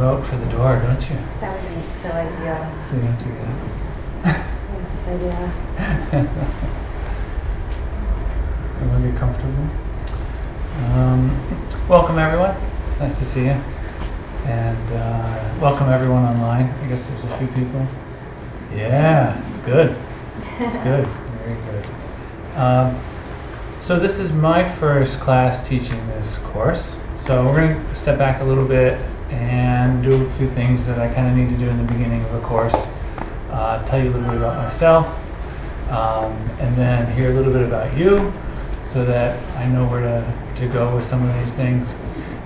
remote for the door, don't you? That would be so ideal. So you have to get Yes, idea. When you're comfortable. Welcome everyone. It's nice to see you. And welcome everyone online. I guess there's a few people. Yeah, it's good. It's good. Very good. So this is my first class teaching this course. So we're going to step back a little bit and do a few things that I kind of need to do in the beginning of the course. Tell you a little bit about myself, and then hear a little bit about you so that I know where to go with some of these things.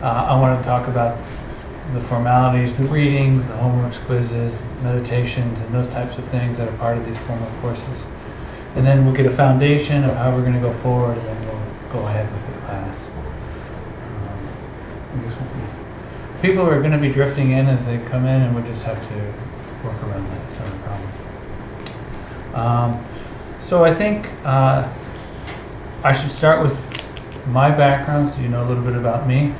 I want to talk about the formalities, the readings, the homeworks, quizzes, meditations, and those types of things that are part of these formal courses. And then we'll get a foundation of how we're going to go forward, and then we'll go ahead with the class. I guess people are going to be drifting in as they come in, and we'll just have to work around that. It's not a problem. So I think I should start with my background so you know a little bit about me.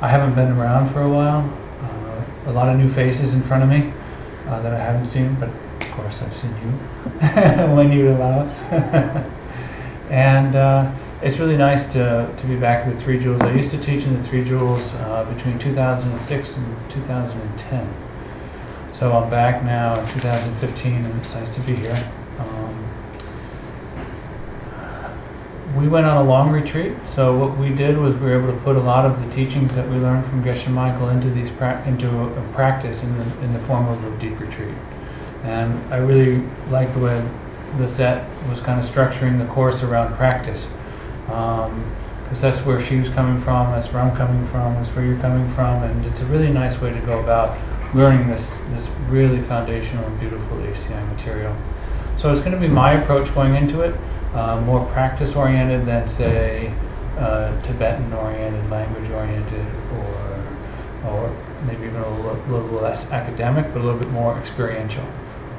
I haven't been around for a while. A lot of new faces in front of me that I haven't seen, but of course I've seen you when you allow us. And it's really nice to be back at the Three Jewels. I used to teach in the Three Jewels between 2006 and 2010. So I'm back now in 2015, and it's nice to be here. We went on a long retreat, so what we did was we were able to put a lot of the teachings that we learned from Geshe Michael into a practice in the form of a deep retreat. And I really like the way the set was kind of structuring the course around practice, because that's where she was coming from, that's where I'm coming from, that's where you're coming from, and it's a really nice way to go about learning this really foundational and beautiful ACI material. So it's going to be my approach going into it, more practice oriented than say Tibetan oriented, language oriented, or maybe even a little less academic, but a little bit more experiential.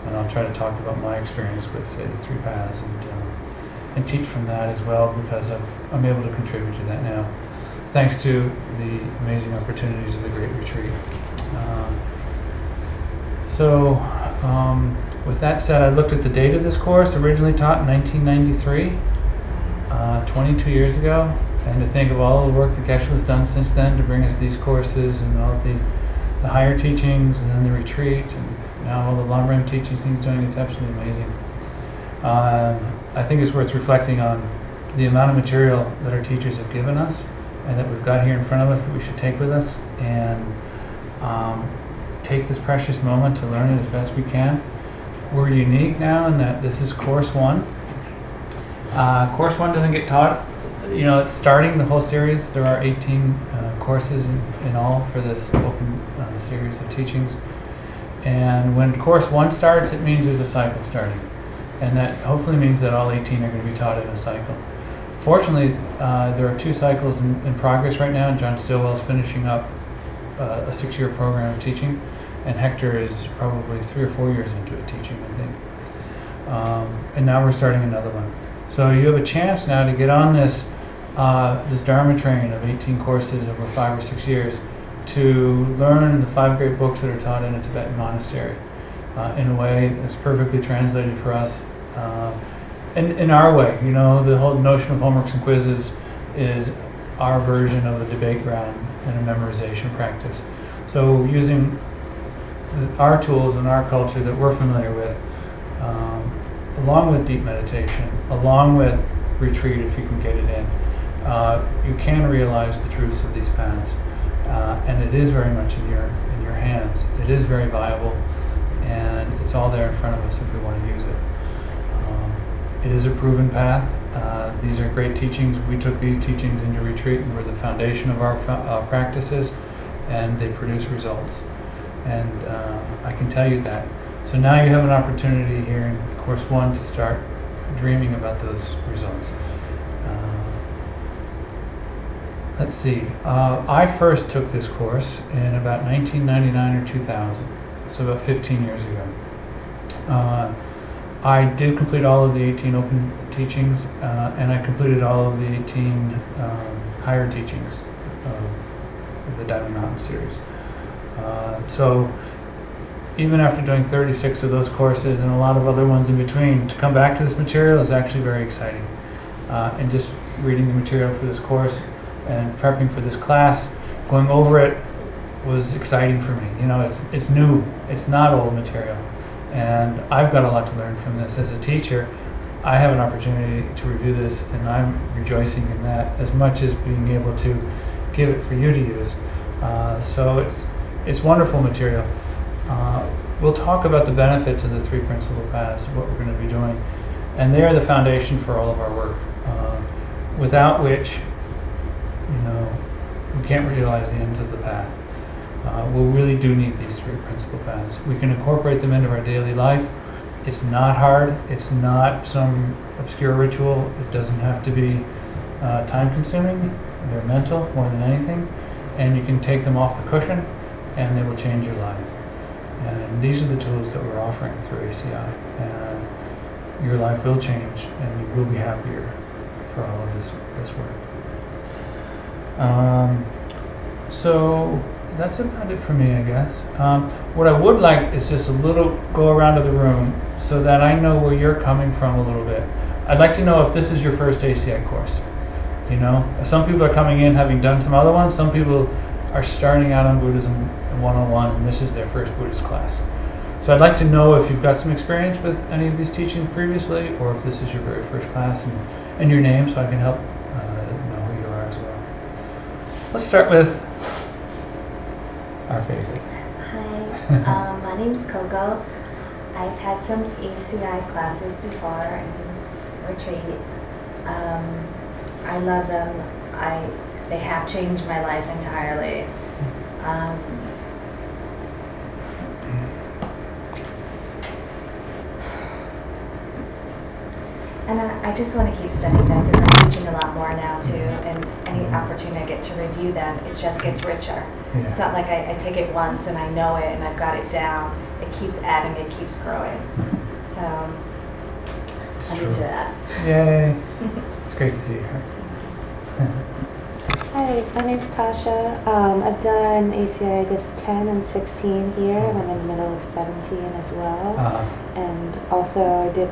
And I'll try to talk about my experience with say the three paths and teach from that as well, because I'm able to contribute to that now, thanks to the amazing opportunities of the Great Retreat. With that said, I looked at the date of this course, originally taught in 1993, 22 years ago, and to think of all the work that Geshe has done since then to bring us these courses and all the higher teachings, and then the retreat, and now all the long-run teachings he's doing, it's absolutely amazing. I think it's worth reflecting on the amount of material that our teachers have given us and that we've got here in front of us that we should take with us and take this precious moment to learn it as best we can. We're unique now in that this is course one. Course one doesn't get taught, it's starting the whole series. There are 18 courses in all for this open series of teachings. And when course one starts, it means there's a cycle starting. And that hopefully means that all 18 are going to be taught in a cycle. Fortunately, there are 2 cycles in progress right now, and John Stillwell's finishing up a 6-year program of teaching, and Hector is probably 3 or 4 years into it teaching, I think. And now we're starting another one. So you have a chance now to get on this Dharma train of 18 courses over 5 or 6 years to learn the 5 great books that are taught in a Tibetan monastery in a way that's perfectly translated for us. In our way, the whole notion of homeworks and quizzes is our version of a debate ground and a memorization practice. So using our tools and our culture that we're familiar with, along with deep meditation, along with retreat if you can get it in, you can realize the truths of these paths. And it is very much in your hands. It is very viable, and it's all there in front of us if we want to use it. It is a proven path. These are great teachings. We took these teachings into retreat and were the foundation of our practices, and they produce results. And I can tell you that. So now you have an opportunity here in course one to start dreaming about those results. Let's see. I first took this course in about 1999 or 2000, so about 15 years ago. I did complete all of the 18 open teachings, and I completed all of the 18 higher teachings of the Diamond Mountain series. So even after doing 36 of those courses and a lot of other ones in between, to come back to this material is actually very exciting. And just reading the material for this course and prepping for this class, going over it was exciting for me. You know, it's new, it's not old material. And I've got a lot to learn from this. As a teacher, I have an opportunity to review this, and I'm rejoicing in that as much as being able to give it for you to use. So it's wonderful material. We'll talk about the benefits of the three principal paths, what we're going to be doing, and they are the foundation for all of our work. Without which, you know, we can't realize the ends of the path. We really do need these three principal paths. We can incorporate them into our daily life. It's not hard. It's not some obscure ritual. It doesn't have to be time-consuming. They're mental more than anything, and you can take them off the cushion, and they will change your life. And these are the tools that we're offering through ACI, and your life will change, and you will be happier for all of this work. So that's about it for me, I guess. What I would like is just a little go around to the room so that I know where you're coming from a little bit. I'd like to know if this is your first ACI course. You know, some people are coming in having done some other ones. Some people are starting out on Buddhism 101, and this is their first Buddhist class. So I'd like to know if you've got some experience with any of these teachings previously, or if this is your very first class, and your name, so I can help know who you are as well. Let's start with our favorite. Hi, my name's Coco. I've had some ACI classes before in retreat. I love them. They have changed my life entirely. And I just want to keep studying them because I'm teaching a lot more now too, and any opportunity I get to review them, it just gets richer. Yeah. It's not like I take it once and I know it and I've got it down. It keeps adding, it keeps growing. So I'm into that. Yay! It's great to see you. Hi, my name's Tasha. I've done ACI, I guess, 10 and 16 here, and I'm in the middle of 17 as well. And also I did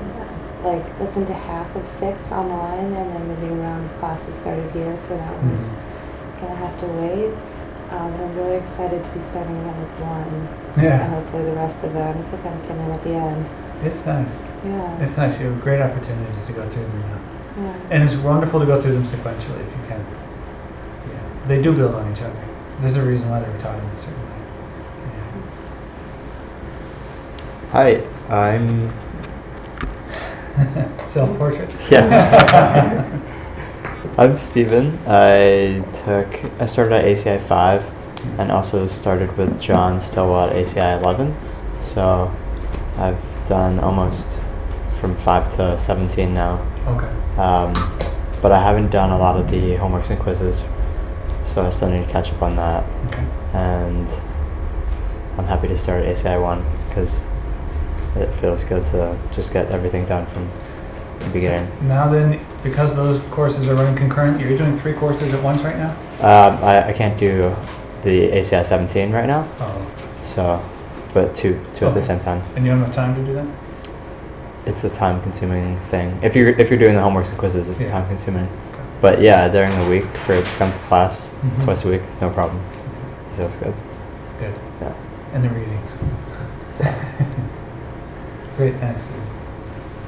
listen to half of 6 online, and then the new round of classes started here, so that was gonna have to wait. But I'm really excited to be starting again with 1. Yeah. And hopefully the rest of them, so kind of come in at the end. It's nice. Yeah. It's nice. You have a great opportunity to go through them now. Yeah. And it's wonderful to go through them sequentially if you can. Yeah. They do build on each other. There's a reason why they were taught in a certain way. Hi, I'm... Self-portrait? Yeah. I'm Steven. I started at ACI 5 and also started with John Stillwell at ACI 11. So I've done almost from 5 to 17 now. Okay. But I haven't done a lot of the homeworks and quizzes, so I still need to catch up on that. Okay. And I'm happy to start at ACI 1 because it feels good to just get everything done from the beginning. Now then, because those courses are running concurrent, you're doing 3 courses at once right now? I can't do the ACI 17 right now, Oh. so, but two at the same time. And you don't have time to do that? It's a time-consuming thing. If you're doing the homeworks and quizzes, it's Yeah. time-consuming. Okay. But yeah, during the week for it to come to class Mhm. twice a week, it's no problem. It feels good. Good. Yeah. And the readings. Great, thanks.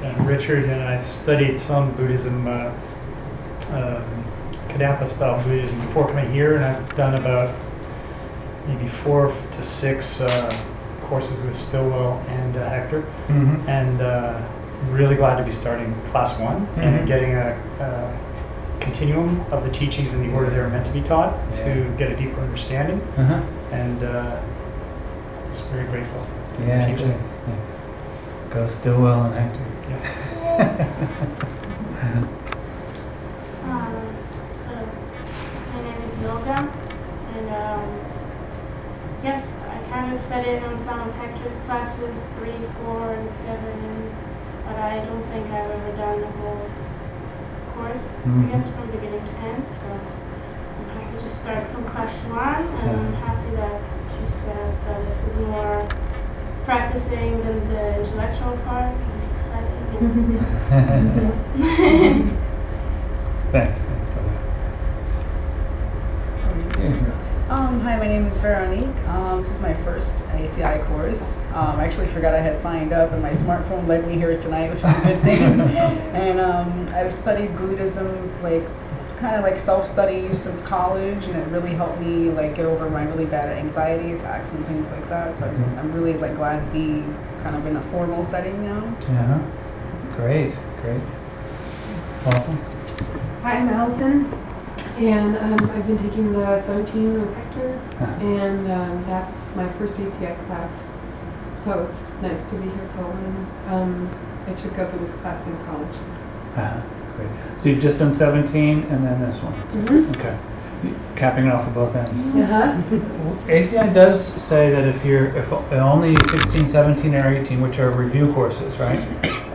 I'm Richard, and I've studied some Buddhism, Kadampa style Buddhism before coming here, and I've done about maybe 4 to 6 courses with Stillwell and Hector, Mm-hmm. and really glad to be starting class 1 Mhm. and getting a continuum of the teachings in the order they're meant to be taught Yeah. to get a deeper understanding, Uh-huh. and just very grateful for Yeah, the good. teaching. Thanks. Go Stillwell and Hector. Yeah. My name is Nilga, and yes, I kind of sat in on some of Hector's classes, 3, 4, and 7, but I don't think I've ever done the whole course, Mhm. I guess, from beginning to end, so I'm happy to start from class 1, and I'm happy that you said that this is more practicing than the intellectual part. It's exciting. Thanks. Hi, my name is Veronique. This is my first ACI course. I actually forgot I had signed up, and my smartphone led me here tonight, which is a good thing. And I've studied Buddhism, kind of like self-study since college, and it really helped me get over my really bad anxiety attacks and things like that. So I'm really glad to be kind of in a formal setting now. Yeah. Great. Welcome. Hi, I'm Allison, and I've been taking the 17 with Hector, and that's my first ACI class, so it's nice to be here for a while. I took a Buddhist class in college. Great. So you've just done 17 and then this one. Mm-hmm. Okay. Capping it off at both ends. Uh-huh. ACI does say that if only 16, 17, or 18, which are review courses, right,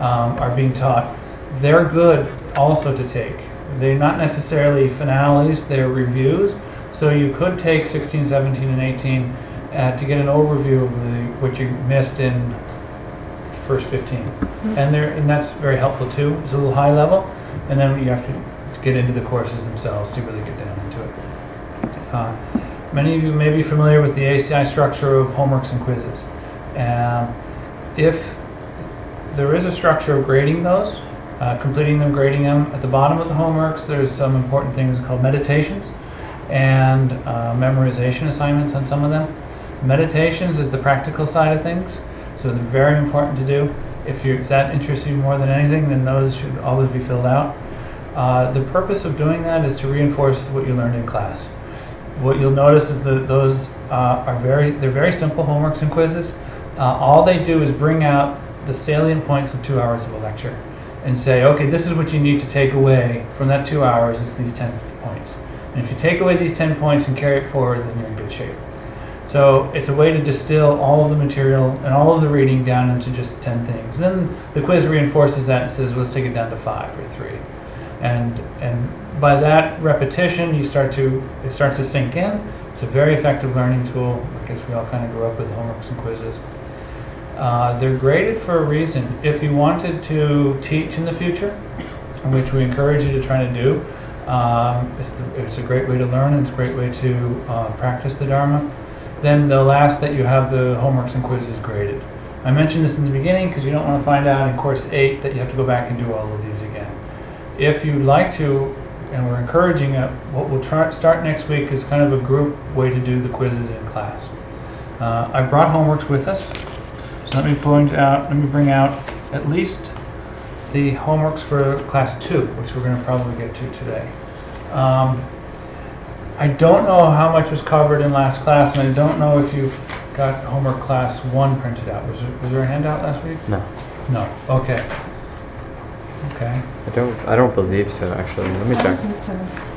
are being taught, they're good also to take. They're not necessarily finales, they're reviews. So you could take 16, 17, and 18 to get an overview of what you missed in the first 15. And that's very helpful too. It's a little high level, and then you have to get into the courses themselves to really get down into it. Many of you may be familiar with the ACI structure of homeworks and quizzes. If there is a structure of grading those, completing them, grading them, at the bottom of the homeworks there's some important things called meditations and memorization assignments on some of them. Meditations is the practical side of things, so they're very important to do. If that interests you more than anything, then those should always be filled out. The purpose of doing that is to reinforce what you learned in class. What you'll notice is that those they're very simple homeworks and quizzes. All they do is bring out the salient points of 2 hours of a lecture and say, okay, this is what you need to take away from that 2 hours. It's these 10 points. And if you take away these 10 points and carry it forward, then you're in good shape. So it's a way to distill all of the material and all of the reading down into just 10 things. Then the quiz reinforces that and says, well, let's take it down to 5 or 3. And by that repetition, it starts to sink in. It's a very effective learning tool. I guess we all kind of grew up with homeworks and quizzes. They're graded for a reason. If you wanted to teach in the future, which we encourage you to try to do, it's a great way to learn, and it's a great way to practice the Dharma, then they'll ask that you have the homeworks and quizzes graded. I mentioned this in the beginning because you don't want to find out in course 8 that you have to go back and do all of these again. If you'd like to, and we're encouraging it, what we'll start next week is kind of a group way to do the quizzes in class. I brought homeworks with us. So let me bring out at least the homeworks for class 2, which we're going to probably get to today. I don't know how much was covered in last class, and I don't know if you've got homework class 1 printed out. Was there a handout last week? No. No. Okay. I don't believe so, actually. Let me check.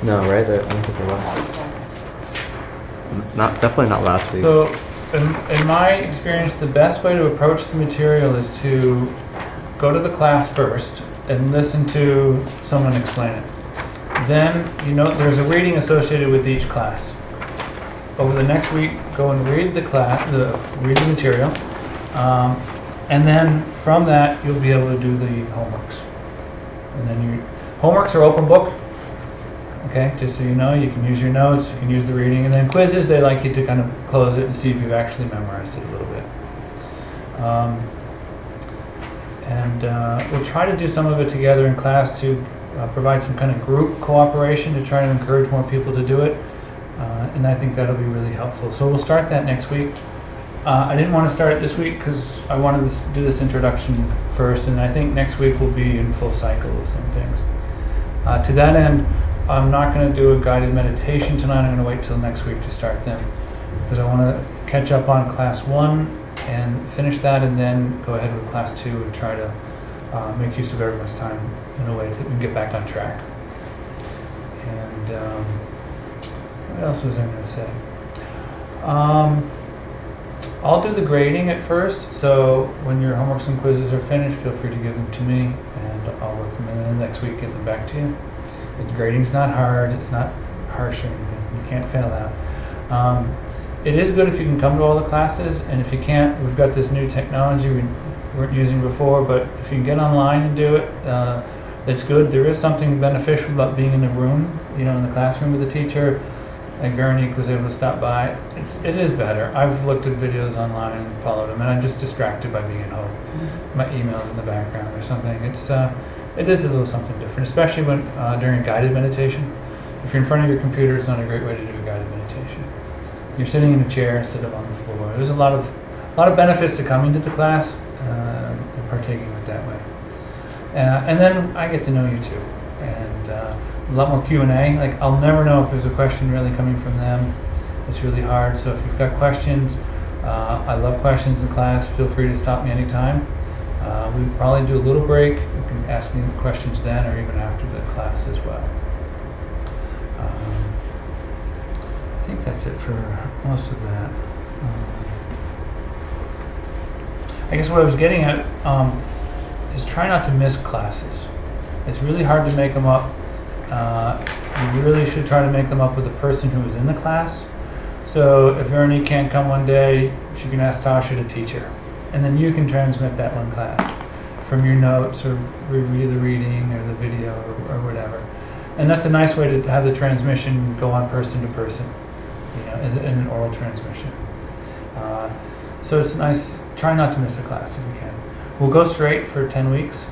No, right? I don't think there was. Definitely not last week. So, in my experience, the best way to approach the material is to go to the class first and listen to someone explain it. Then, there's a reading associated with each class. Over the next week, go and read the material, and then from that, you'll be able to do the homeworks. And then your homeworks are open book. Okay, just so you know, you can use your notes, you can use the reading, and then quizzes, they like you to kind of close it and see if you've actually memorized it a little bit. We'll try to do some of it together in class to provide some kind of group cooperation to try to encourage more people to do it, and I think that'll be really helpful. So we'll start that next week. I didn't want to start it this week because I wanted to do this introduction first, and I think next week we'll be in full cycle of some things. To that end, I'm not going to do a guided meditation tonight. I'm going to wait till next week to start them because I want to catch up on class 1 and finish that, and then go ahead with class 2 and try to make use of everyone's time in a way that we can get back on track. And what else was I going to say? I'll do the grading at first, so when your homeworks and quizzes are finished, feel free to give them to me, and I'll work them in, and next week get them back to you. The grading's not hard, it's not harsh or anything. can't fail that. It is good if you can come to all the classes, and if you can't, we've got this new technology we weren't using before, but if you can get online and do it, it's good. There is something beneficial about being in the room, in the classroom with the teacher. Like Veronique was able to stop by. It is better. I've looked at videos online and followed them, and I'm just distracted by being at home. My emails in the background or something. It is a little something different, especially when during guided meditation. If you're in front of your computer, it's not a great way to do a guided meditation. You're sitting in a chair instead of on the floor. There's a lot of benefits to coming to the class and partaking of it that way. And then I get to know you too, and a lot more Q&A. Like, I'll never know if there's a question really coming from them. It's really hard. So if you've got questions, I love questions in class. Feel free to stop me anytime. We probably do a little break. You can ask me questions then or even after the class as well. I think that's it for most of that. I guess what I was getting at is try not to miss classes. It's really hard to make them up. You really should try to make them up with the person who is in the class. So if Veronique can't come one day, she can ask Tasha to teach her. And then you can transmit that one class from your notes or review the reading or the video or whatever. And that's a nice way to have the transmission go on person to person, in an oral transmission. So it's nice. Try not to miss a class if you can. We'll go straight for 10 weeks,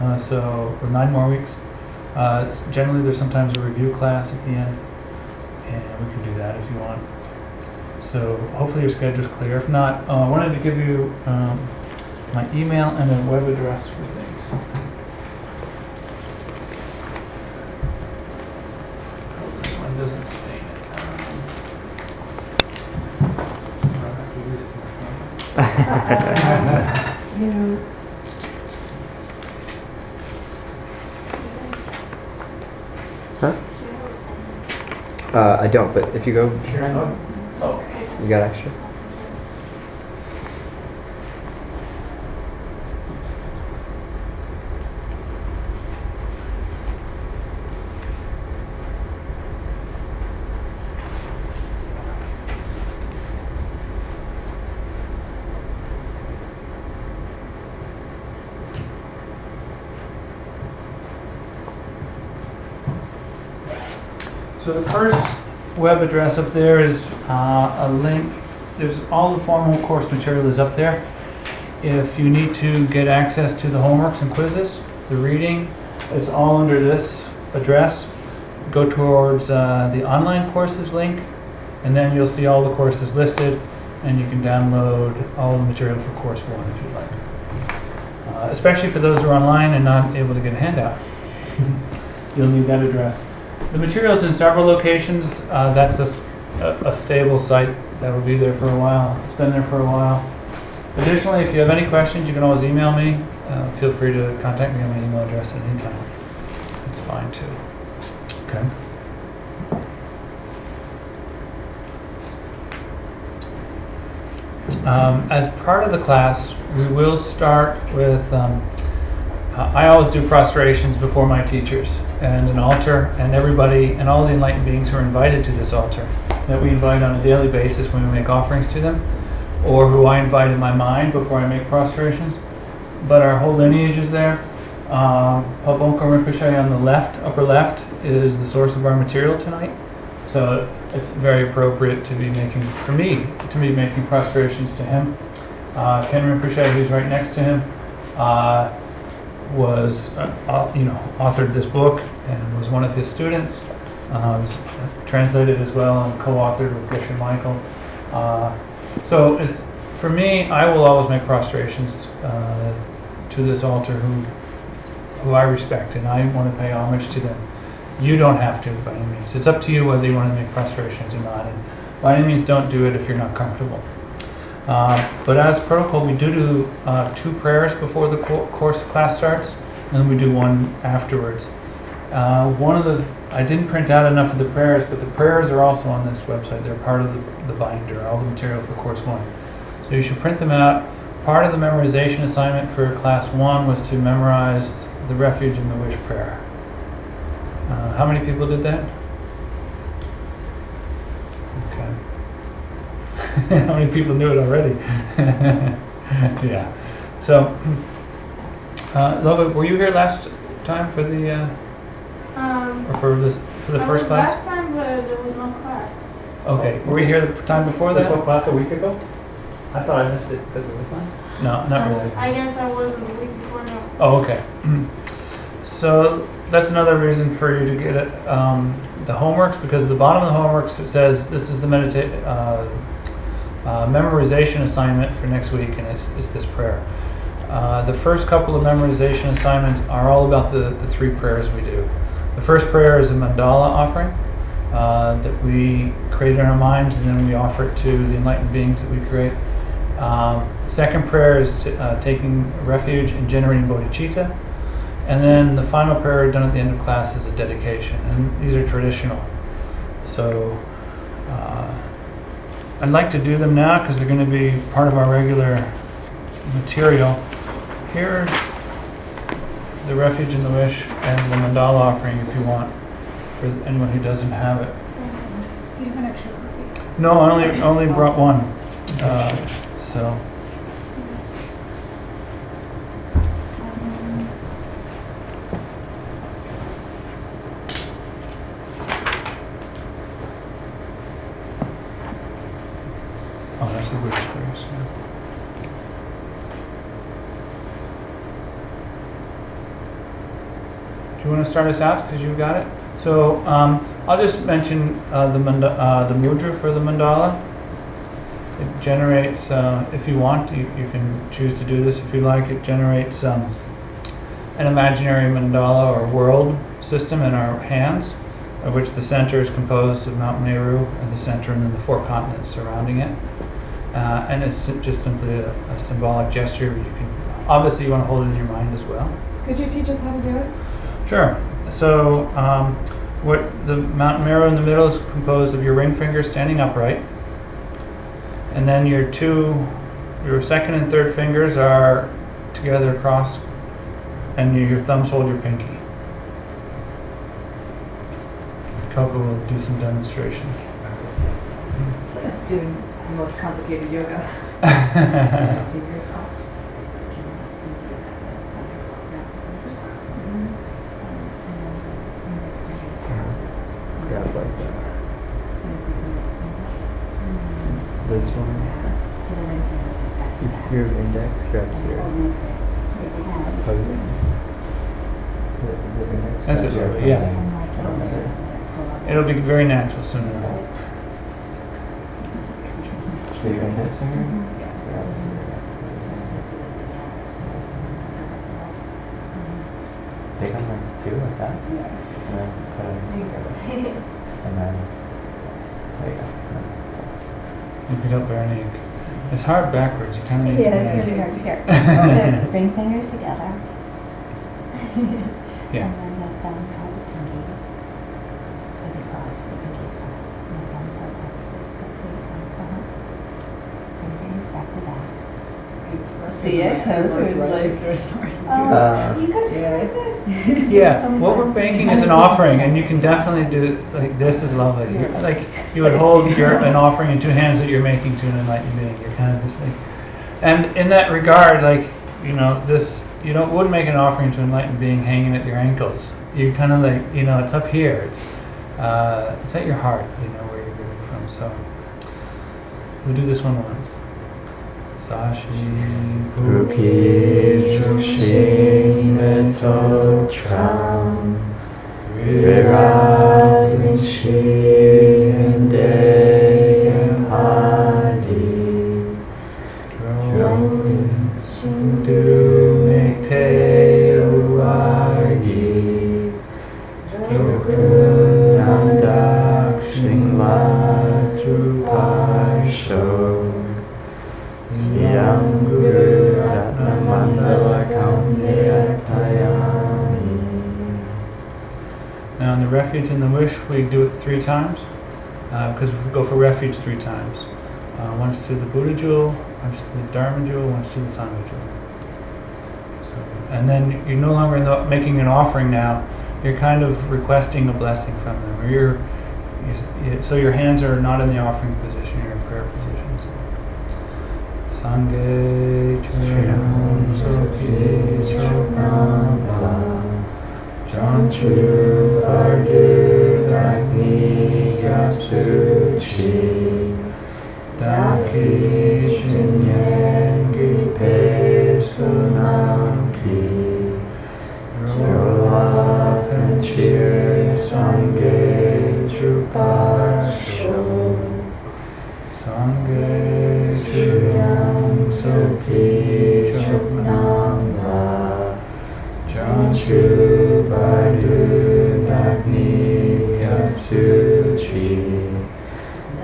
or 9 more weeks. Generally, there's sometimes a review class at the end, and we can do that if you want. So hopefully your schedule's clear. If not, I wanted to give you my email and a web address for things. Hope this one doesn't stain it. Well, that's the least of Huh? I don't, but if you go, Oh. you got extra? So the first web address up there is a link. There's all the formal course material is up there. If you need to get access to the homeworks and quizzes, the reading, it's all under this address. Go towards the online courses link, and then you'll see all the courses listed, and you can download all the material for course 1 if you'd like. Especially for those who are online and not able to get a handout. You'll need that address. The material's in several locations. That's a stable site that will be there for a while. It's been there for a while. Additionally, if you have any questions, you can always email me. Feel free to contact me on my email address at any time. It's fine too. Okay. As part of the class, we will start with I always do prostrations before my teachers and an altar, and everybody and all the enlightened beings who are invited to this altar that we invite on a daily basis when we make offerings to them, or who I invite in my mind before I make prostrations. But our whole lineage is there. Pabonko Rinpoche on the left, upper left, is the source of our material tonight. So it's very appropriate to be making, for me, to be making prostrations to him. Ken Rinpoche, who's right next to him, was authored this book and was one of his students. Was translated as well and co-authored with Geshe Michael. So it's, for me, I will always make prostrations to this altar who I respect, and I want to pay homage to them. You don't have to, by any means. It's up to you whether you want to make prostrations or not. And by any means, don't do it if you're not comfortable. But as protocol, we do 2 prayers before the course class starts, and then we do 1 afterwards. I didn't print out enough of the prayers, but the prayers are also on this website. They're part of the binder, all the material for course 1. So you should print them out. Part of the memorization assignment for class 1 was to memorize the refuge and the wish prayer. How many people did that? How many people knew it already? Yeah. So, Logan, were you here last time for the or for the I first was class? last time, but there was no class. Okay. Were you here the time before that? Before class a week ago? I thought I missed it because it was mine. No, not really. I guess I wasn't the week before, no. Oh, okay. So that's another reason for you to get it, the homeworks, because at the bottom of the homeworks it says this is the memorization assignment for next week, and it's this prayer. The first couple of memorization assignments are all about the three prayers we do. The first prayer is a mandala offering that we create in our minds, and then we offer it to the enlightened beings that we create. Second prayer is taking refuge in generating bodhicitta. And then the final prayer done at the end of class is a dedication. And these are traditional. So I'd like to do them now because they're going to be part of our regular material. Here's the refuge and the wish and the mandala offering if you want, for anyone who doesn't have it. Do you have an extra copy? No, I only brought one. So. Oh, that's the Buddhist prayers. Do you want to start us out because you've got it? So I'll just mention the mudra for the mandala. It generates, if you want, you can choose to do this if you like. It generates an imaginary mandala or world system in our hands, of which the center is composed of Mount Meru and the center, and then the 4 continents surrounding it. And it's just simply a symbolic gesture. You can, obviously you want to hold it in your mind as well. Could you teach us how to do it? Sure. So what the Mount Meru in the middle is composed of your ring finger standing upright. And then your second and third fingers are together crossed, and your thumbs hold your pinky. Coco will do some demonstrations. It's like doing the most complicated yoga. Grab like that. This one. Your index grabs your poses. The index That's it, grabs your yeah. posing. That's it. It'll be very natural soon enough. So your index finger grabs your take on like 2 like that. And then put it together. And then there you go. You could help Veronique. It's hard backwards. You kind of need Yeah, to. it's really hard to hear. So bring fingers together. Yeah. And then the thumbs hold the pinkies. So they cross, the pinkies cross. And the thumbs hold opposite. Put the front. Bring fingers back to back. See it? Toes are like. Oh, you guys like this? Yeah. What we're making is an offering, and you can definitely do like this is lovely. Like you would hold an offering in 2 hands that you're making to an enlightened being. You're kind of just like, and in that regard, like this, you wouldn't make an offering to an enlightened being hanging at your ankles. You kind of like it's up here. It's at your heart. Where you're giving from. So we'll do this one once. Sashi Ruki Zushin Meto Tram Viravin Shi and Deyam Hadi Dron Shindu Mekte Uagi Yokunandak Shingla Drupasho Yang Guru Ratna Mandala Kamneyatayami. Now in the refuge and the wish, we do it 3 times, because we go for refuge 3 times. Once to the Buddha jewel, once to the Dharma jewel, once to the Sangha jewel. So, and then you're no longer making an offering now. You're kind of requesting a blessing from them, or so your hands are not in the offering position; you're in prayer position. Sangye Churam Soki Choknamba Chanchu Ardu Dagni Gyatsuchi Daki Jinyen Gipe Sunamki Roll up and cheer Sangye Drupasho Sangye Chuyang Soki Choknamba Chanchu Baidu Dagni Gyatsuchi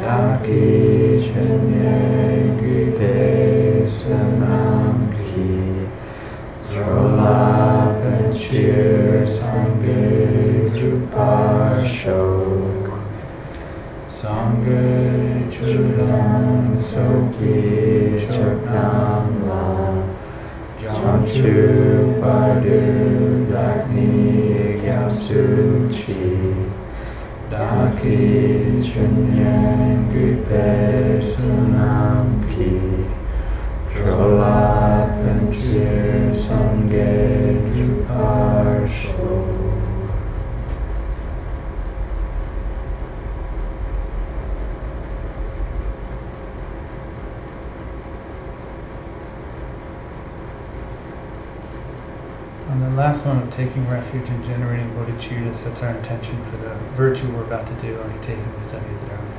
Daki Jinye Gipe Sunamki Roll up and cheer Sangye Drupasho Sangye Chudam Soki Choknamba Janchu Baidu Dagni Gyatsuchi Daki Jinyen Gipe Sunamki Roll up and cheer Sangye Drupasho. And the last one of taking refuge in generating bodhicittas, that's our intention for the virtue we're about to do, undertaking the study of the Dharma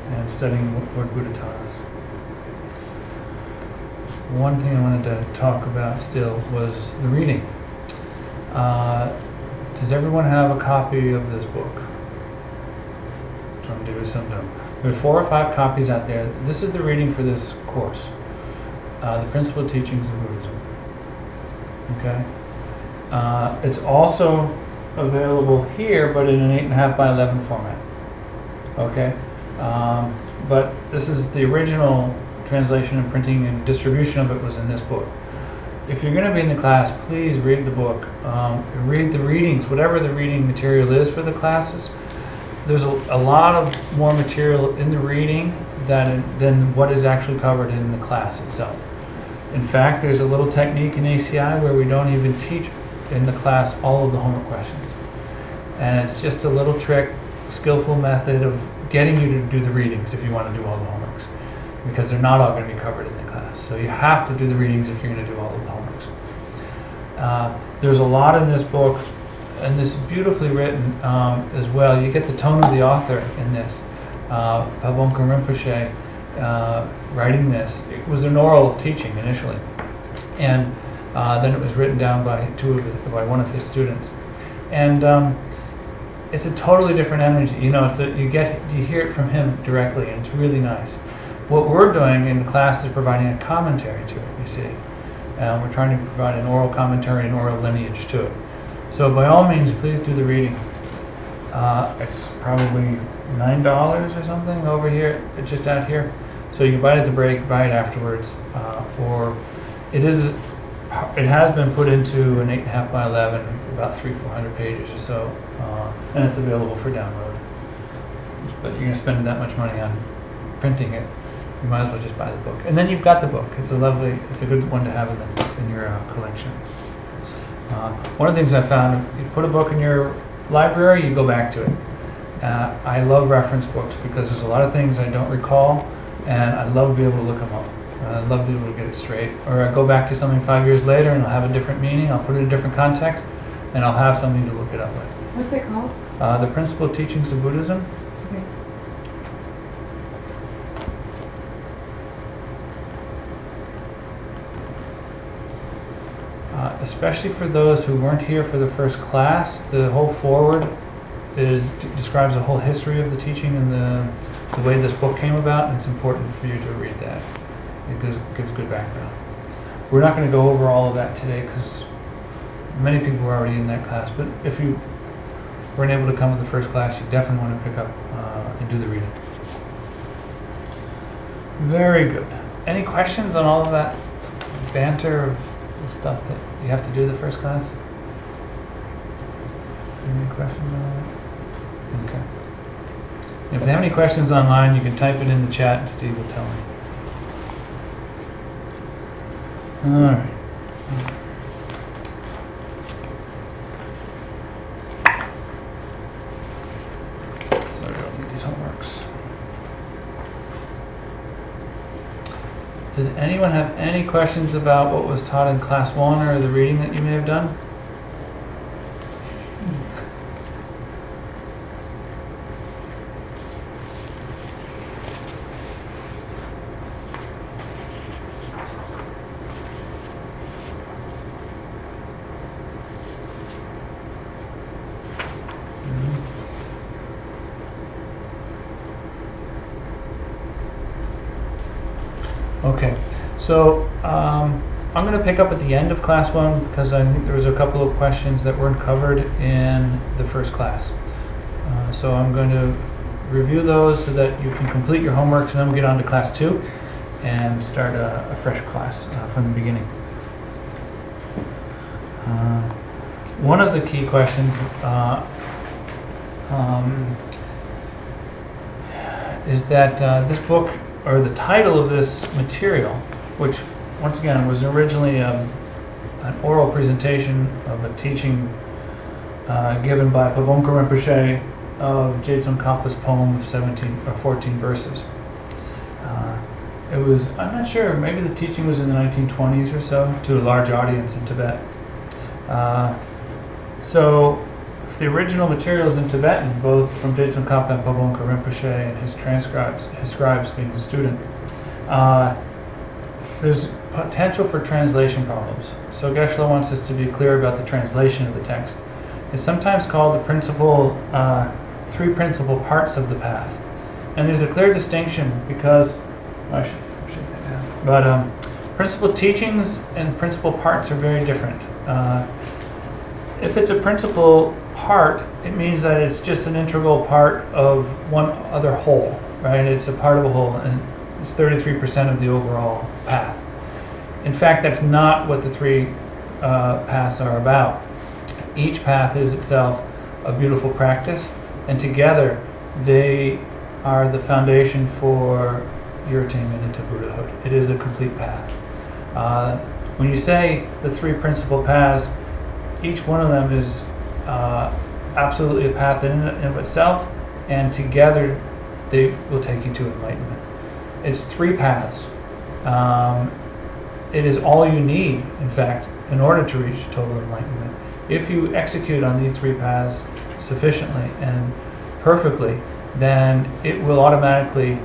and studying what Buddha taught us. One thing I wanted to talk about still was the reading. Does everyone have a copy of this book? Some do, some don't. There are 4 or 5 copies out there. This is the reading for this course, the Principal Teachings of Buddhism. Okay. It's also available here, but in an 8.5 by 11 format. Okay. But this is the original translation and printing and distribution of it was in this book. If you're going to be in the class, please read the book. Read the readings, whatever the reading material is for the classes. There's a lot of more material in the reading than what is actually covered in the class itself. In fact, there's a little technique in ACI where we don't even teach in the class all of the homework questions. And it's just a little trick, skillful method of getting you to do the readings if you want to do all the homeworks, because they're not all going to be covered in the class. So you have to do the readings if you're going to do all of the homeworks. There's a lot in this book, and this is beautifully written as well. You get the tone of the author in this. Pabonka Rinpoche writing this. It was an oral teaching initially, and then it was written down by one of his students. And it's a totally different energy. You know, you hear it from him directly, and it's really nice. What we're doing in the class is providing a commentary to it, you see. We're trying to provide an oral commentary and oral lineage to it. So by all means, please do the reading. It's probably $9 or something over here, just out here. So you can buy it at the break, buy it afterwards, or it has been put into an 8.5 by 11, about 300-400 pages or so, and it's available for download. But you're going to spend that much money on printing it, you might as well just buy the book. And then you've got the book. It's a good one to have in your collection. One of the things I found, you put a book in your library, you go back to it. I love reference books because there's a lot of things I don't recall, and I love to be able to look them up. I love to be able to get it straight. Or I go back to something 5 years later and it'll have a different meaning, I'll put it in a different context, and I'll have something to look it up with. What's it called? The Principal Teachings of Buddhism. Okay. Especially for those who weren't here for the first class, the whole foreword describes the whole history of the teaching and the way this book came about, and it's important for you to read that. It gives good background. We're not going to go over all of that today because many people were already in that class, but if you weren't able to come to the first class, you definitely want to pick up and do the reading. Very good. Any questions on all of that banter of the stuff that you have to do the first class? Any questions on that? Okay. If they have any questions online, you can type it in the chat and Steve will tell me. All right. Sorry, I don't need these homeworks. Does anyone have any questions about what was taught in class 1 or the reading that you may have done? Okay, so I'm going to pick up at the end of class 1 because I think there was a couple of questions that weren't covered in the first class. So I'm going to review those so that you can complete your homework, and then we'll get on to class 2 and start a fresh class from the beginning. One of the key questions is that this book, or the title of this material, which once again was originally an oral presentation of a teaching given by Pabonka Rinpoche of Jetsun Kapa's poem of 14 verses. It was, I'm not sure, maybe the teaching was in the 1920s or so to a large audience in Tibet. So the original materials in Tibetan, both from Jetsun Kapa and Pabonka Rinpoche and his scribes being his student, there's potential for translation problems. So Geshe-la wants us to be clear about the translation of the text. It's sometimes called the three principal parts of the path. And there's a clear distinction because, principal teachings and principal parts are very different. If it's a principal part, it means that it's just an integral part of one other whole, right? It's a part of a whole, and it's 33% of the overall path. In fact, that's not what the three paths are about. Each path is itself a beautiful practice, and together they are the foundation for your attainment into Buddhahood. It is a complete path. When you say the three principal paths, each one of them is absolutely a path in and of itself, and together they will take you to enlightenment. It's three paths. It is all you need, in fact, in order to reach total enlightenment. If you execute on these three paths sufficiently and perfectly, then it will automatically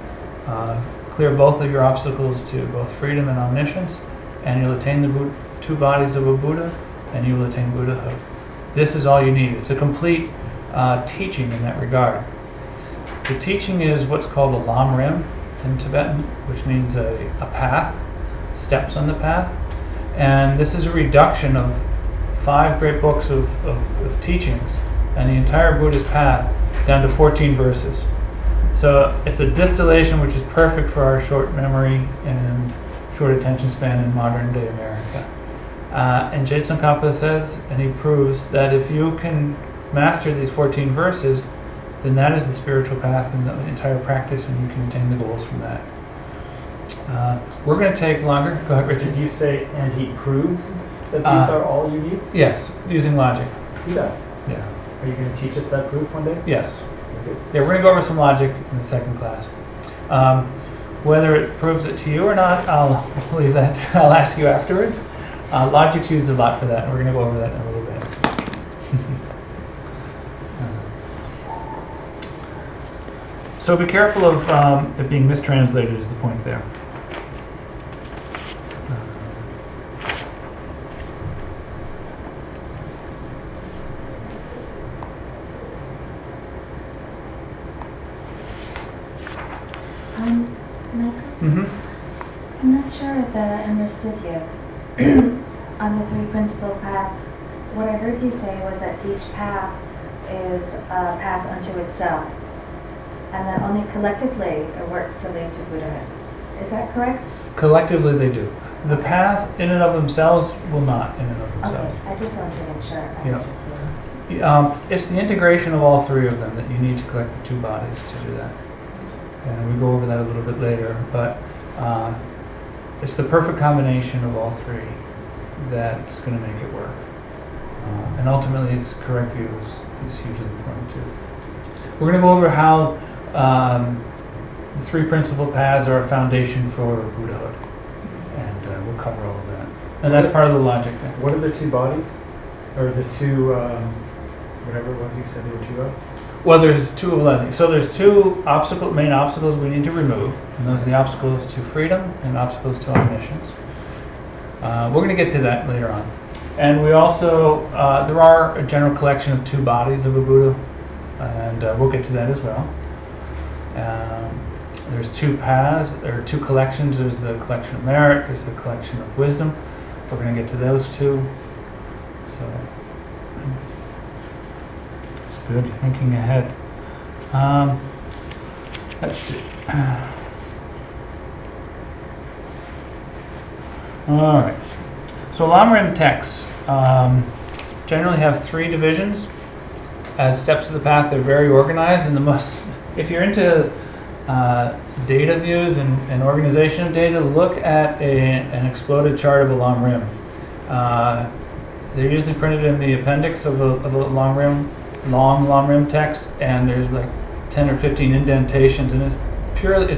clear both of your obstacles to both freedom and omniscience, and you'll attain the two bodies of a Buddha, and you will attain Buddhahood. This is all you need. It's a complete teaching in that regard. The teaching is what's called a lam rim in Tibetan, which means a path, steps on the path. And this is a reduction of 5 great books of teachings and the entire Buddhist path down to 14 verses. So it's a distillation which is perfect for our short memory and short attention span in modern day America. And Jetsun Kapa says, and he proves, that if you can master these 14 verses, then that is the spiritual path and the entire practice, and you can attain the goals from that. We're going to take longer. Go ahead, Richard. Did you say, and he proves that these are all you need? Yes, using logic. He does. Yeah. Are you going to teach us that proof one day? Yes. Okay. Yeah, we're going to go over some logic in the second class. Whether it proves it to you or not, I'll leave that. I'll ask you afterwards. Logic's used a lot for that, and we're going to go over that in a little bit. So be careful of it being mistranslated is the point there. Michael? I'm not sure that I understood you. On the three principal paths, what I heard you say was that each path is a path unto itself, and that only collectively it works to lead to Buddhahood. Is that correct? Collectively they do. The paths in and of themselves will not in and of themselves. Okay, I just wanted to make sure. It's the integration of all three of them that you need to collect the two bodies to do that. And we go over that a little bit later, but it's the perfect combination of all three that's going to make it work. And ultimately, its correct view is hugely important too. We're going to go over how the three principal paths are a foundation for Buddhahood, and we'll cover all of that. And that's part of the logic there. What are the two bodies? Or the two, whatever it was you said there were two of? Well, there's two of them. So there's two main obstacles we need to remove, and those are the obstacles to freedom and obstacles to omniscience. We're going to get to that later on. And we also, there are a general collection of two bodies of a Buddha, and we'll get to that as well. There's two paths, there are two collections. There's the collection of merit, there's the collection of wisdom. We're going to get to those two. So, it's good, you're thinking ahead. Let's see. Alright. So Lamrim texts generally have three divisions. As steps of the path, they're very organized, and if you're into data views and organization of data, look at an exploded chart of a Lamrim. They're usually printed in the appendix of a long Lamrim text, and there's like 10 or 15 indentations, and it's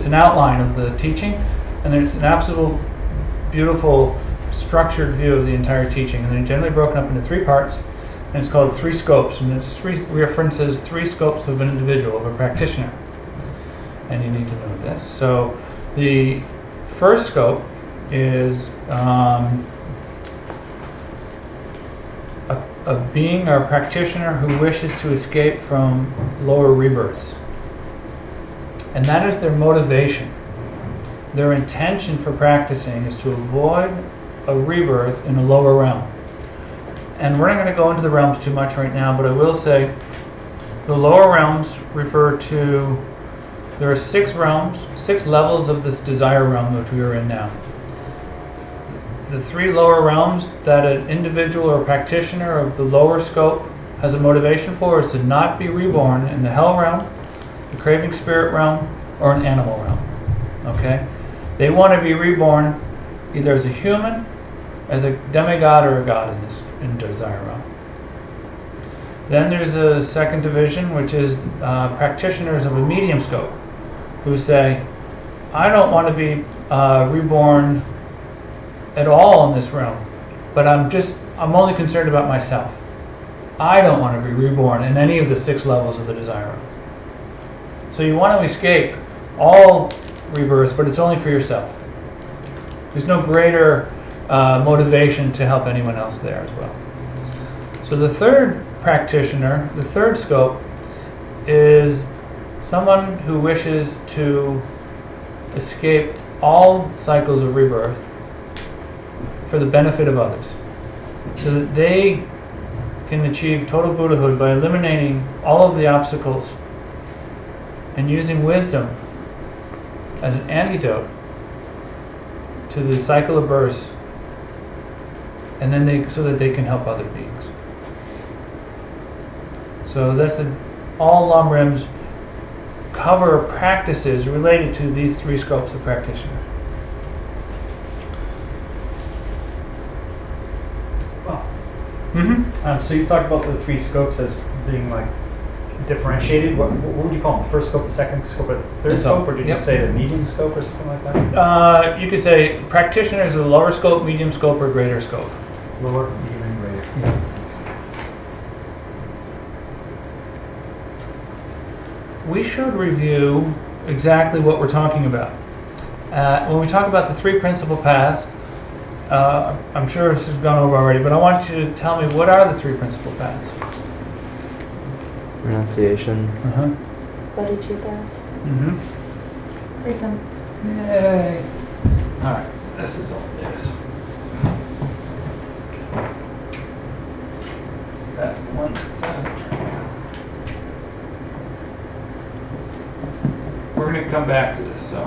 an outline of the teaching, and it's an absolute beautiful structured view of the entire teaching, and they're generally broken up into three parts, and it's called three scopes, and it's references three scopes of an individual, of a practitioner, and you need to know this. So the first scope is a being or a practitioner who wishes to escape from lower rebirths. And that is their motivation. Their intention for practicing is to avoid a rebirth in a lower realm. And we're not going to go into the realms too much right now, but I will say the lower realms refer to, there are 6 realms, 6 levels of this desire realm which we are in now. The 3 lower realms that an individual or practitioner of the lower scope has a motivation for is to not be reborn in the hell realm, the craving spirit realm, or an animal realm. Okay? They want to be reborn either as a human, as a demigod, or a god in desire realm. Then there's a second division, which is practitioners of a medium scope, who say, I don't want to be reborn at all in this realm, but I'm only concerned about myself. I don't want to be reborn in any of the 6 levels of the desire realm. So you want to escape all rebirths, but it's only for yourself. There's no greater motivation to help anyone else there as well. So the third practitioner, the third scope, is someone who wishes to escape all cycles of rebirth for the benefit of others, so that they can achieve total Buddhahood by eliminating all of the obstacles and using wisdom as an antidote to the cycle of births, and then so that they can help other beings. So that's all Lamrims cover practices related to these 3 scopes of practitioners. So you talked about the 3 scopes as being like differentiated. What would you call them? First scope, the second scope, the third scope, or did you say the medium scope or something like that? You could say practitioners of the lower scope, medium scope, or greater scope. Lower, medium, and greater. Yeah. We should review exactly what we're talking about. When we talk about the 3 principal paths, I'm sure this has gone over already, but I want you to tell me, what are the 3 principal paths? Renunciation. Bodhicitta. Freedom. Yay. Alright, this is all it is. That's the one. We're going to come back to this, so.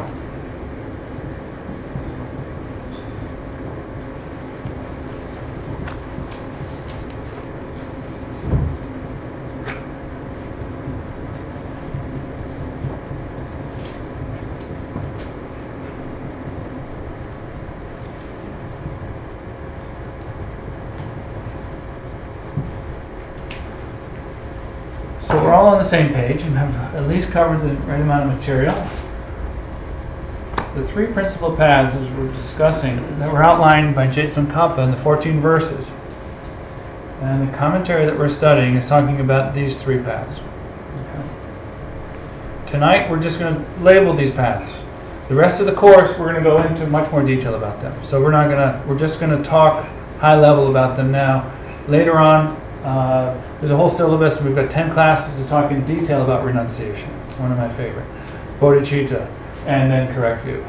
all on the same page and have at least covered the right amount of material. The three principal paths, as we're discussing, that were outlined by Jetsun Kappa in the 14 verses. And the commentary that we're studying is talking about these three paths. Okay. Tonight, we're just going to label these paths. The rest of the course, we're going to go into much more detail about them. So we're just going to talk high level about them now. Later on, there's a whole syllabus, and we've got 10 classes to talk in detail about renunciation. One of my favorite. Bodhicitta, and then correct view.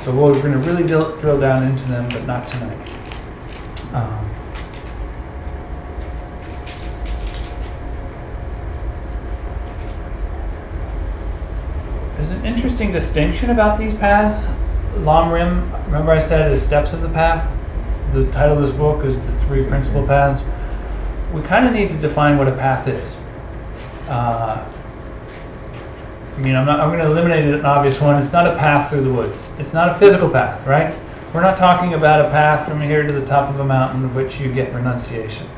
So we're going to really drill down into them, but not tonight. There's an interesting distinction about these paths. Lam-rim, remember I said is steps of the path? The title of this book is The Three Principal Paths. We kind of need to define what a path is. I'm going to eliminate an obvious one. It's not a path through the woods. It's not a physical path, right? We're not talking about a path from here to the top of a mountain of which you get renunciation,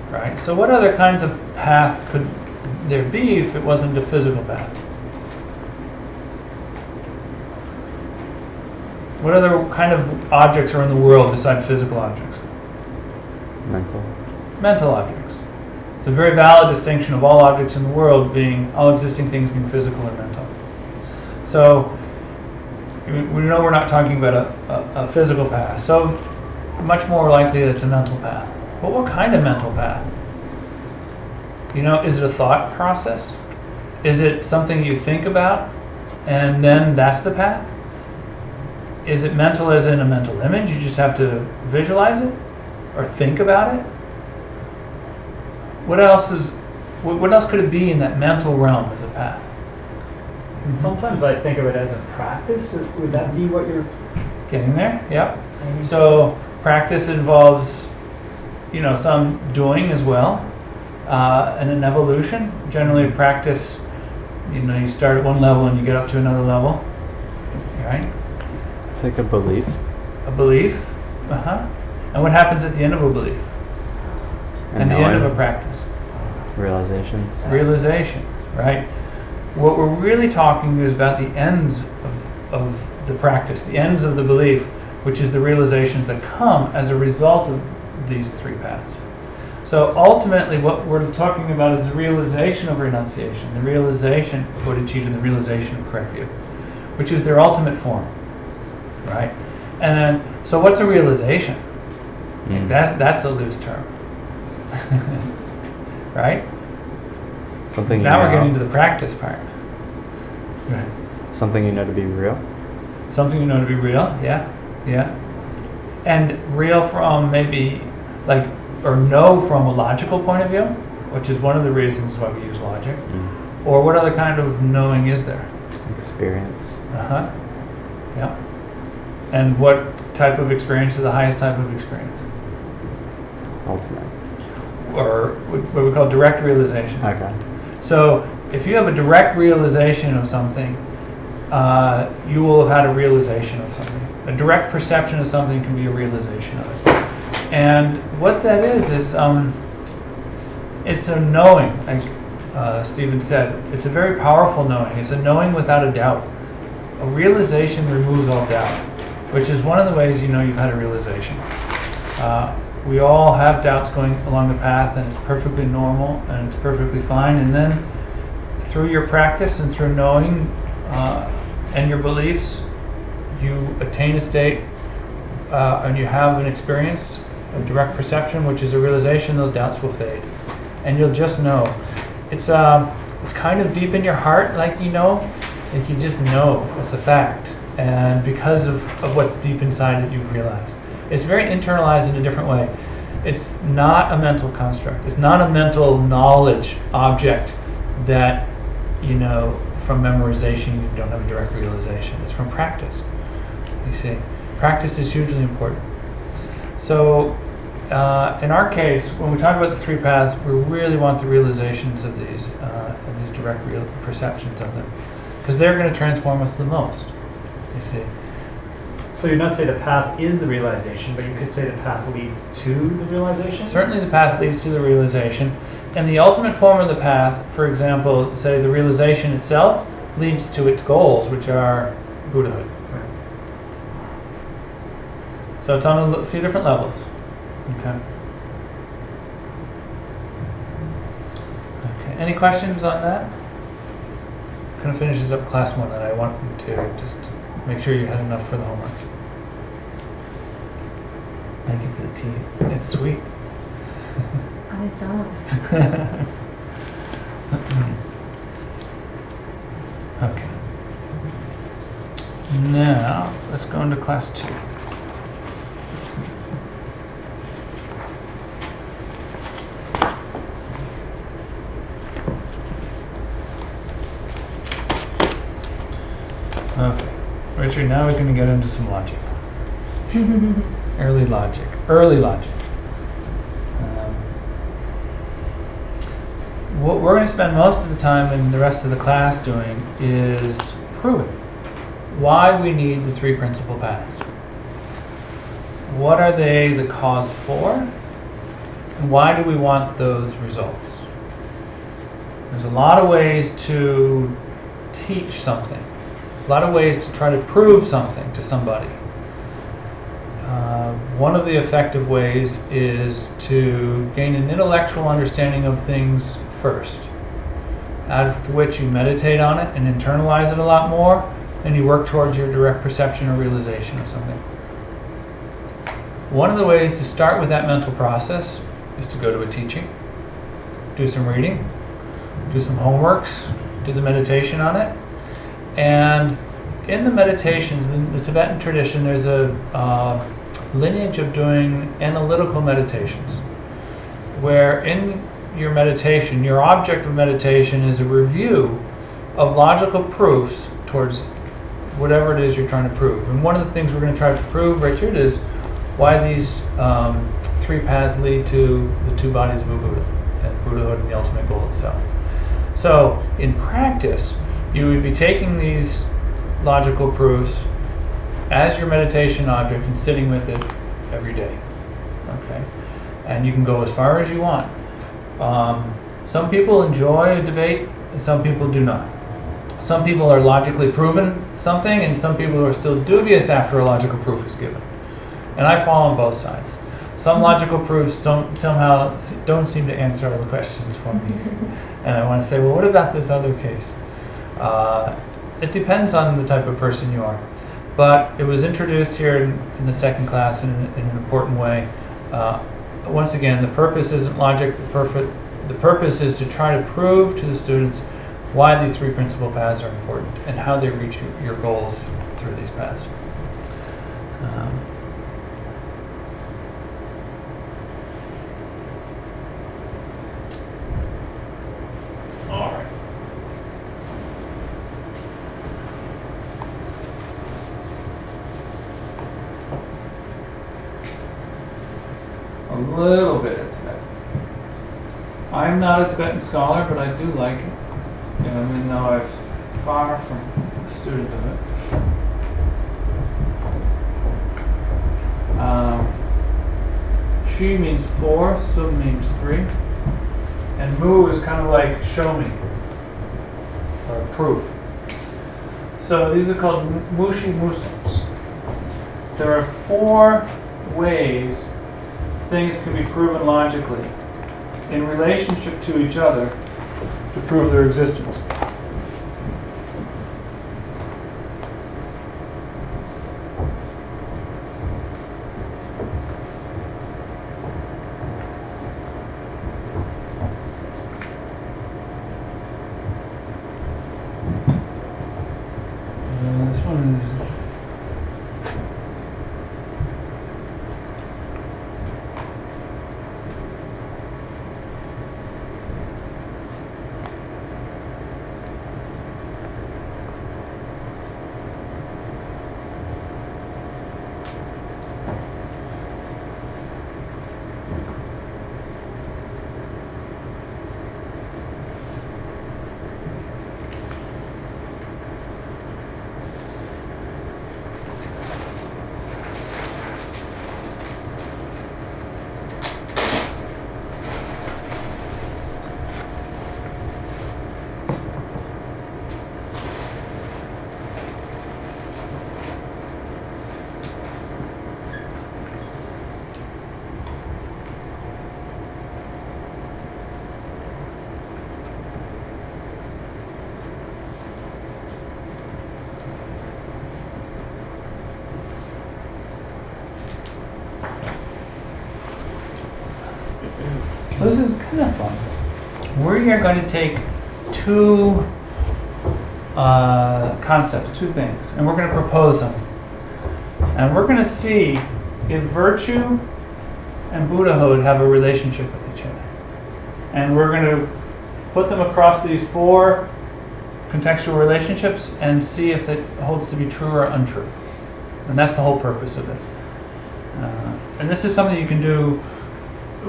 right? So what other kinds of path could there be if it wasn't a physical path? What other kind of objects are in the world besides physical objects? Mental objects. It's a very valid distinction of all objects in the world being, all existing things being physical or mental. So we know we're not talking about a physical path. So much more likely it's a mental path. But what kind of mental path? Is it a thought process? Is it something you think about and then that's the path? Is it mental as in a mental image? You just have to visualize it or think about it? What else could it be in that mental realm as a path? Sometimes I think of it as a practice. Would that be what you're getting there? Yep. So practice involves, some doing as well, and an evolution. Generally, practice, you start at one level and you get up to another level, right? It's like a belief. A belief, And what happens at the end of a belief? And the end of a practice? Realization, right? What we're really talking is about the ends of the practice, the ends of the belief, which is the realizations that come as a result of these three paths. So ultimately what we're talking about is the realization of renunciation, the realization of bodhicitta, and the realization of correct view, which is their ultimate form, right? And then, so what's a realization? That's a loose term. Right? Something. Now we're getting to the practice part. Right. Something you know to be real. Something you know to be real, yeah. And real from maybe or know from a logical point of view, which is one of the reasons why we use logic. Or what other kind of knowing is there? Experience. Yeah. And what type of experience is the highest type of experience? Ultimate. Or what we call direct realization. Okay. So if you have a direct realization of something, you will have had a realization of something. A direct perception of something can be a realization of it. And what that is it's a knowing, like Stephen said. It's a very powerful knowing. It's a knowing without a doubt. A realization removes all doubt, which is one of the ways you've had a realization. We all have doubts going along the path, and it's perfectly normal and it's perfectly fine. And then through your practice and through knowing and your beliefs, you attain a state and you have an experience of direct perception, which is a realization. Those doubts will fade, and you'll just know. It's kind of deep in your heart, like you just know it's a fact, and because of what's deep inside it, you've realized. It's very internalized in a different way. It's not a mental construct. It's not a mental knowledge object that, from memorization you don't have a direct realization. It's from practice. You see, practice is hugely important. So, in our case, when we talk about the three paths, we really want the realizations of these direct perceptions of them, because they're going to transform us the most. You see. So you'd not say the path is the realization, but you could say the path leads to the realization? Certainly the path leads to the realization. And the ultimate form of the path, for example, say the realization itself, leads to its goals, which are Buddhahood. So it's on a few different levels. Okay. Okay. Any questions on that? Kind of finishes up class 1 that I want to just make sure you had enough for the homework. Thank you for the tea. It's sweet. On its own. Okay. Now, let's go into class 2. Okay. Richard, now we're going to get into some logic. Early logic. What we're going to spend most of the time in the rest of the class doing is proving why we need the 3 principal paths. What are they the cause for? And why do we want those results? There's a lot of ways to teach something. A lot of ways to try to prove something to somebody. One of the effective ways is to gain an intellectual understanding of things first, after which you meditate on it and internalize it a lot more, and you work towards your direct perception or realization of something. One of the ways to start with that mental process is to go to a teaching, do some reading, do some homeworks, do the meditation on it. And in the meditations, in the Tibetan tradition, there's a lineage of doing analytical meditations, where in your meditation, your object of meditation is a review of logical proofs towards whatever it is you're trying to prove. And one of the things we're going to try to prove, Richard, is why these 3 paths lead to the 2 bodies of Buddha, and Buddhahood and the ultimate goal itself. So, in practice, you would be taking these logical proofs as your meditation object and sitting with it every day. Okay? And you can go as far as you want. Some people enjoy a debate, and some people do not. Some people are logically proven something, and some people are still dubious after a logical proof is given. And I fall on both sides. Some logical proofs somehow don't seem to answer all the questions for me. And I want to say, well, what about this other case? It depends on the type of person you are. But it was introduced here in the second class in an important way. Once again, the purpose isn't logic. The purpose is to try to prove to the students why these 3 principal paths are important and how they reach your goals through these paths. All right. A little bit of Tibetan. I'm not a Tibetan scholar, but I do like it. Even though I'm far from a student of it. Shi means 4, Sum means 3, and Mu is kind of like show me, or proof. So these are called Mushi Musums. There are 4 ways things can be proven logically in relationship to each other to prove their existence. This one is So this is kind of fun. We are going to take two concepts, two things, and we're going to propose them. And we're going to see if virtue and Buddhahood have a relationship with each other. And we're going to put them across these four contextual relationships and see if it holds to be true or untrue. And that's the whole purpose of this. And this is something you can do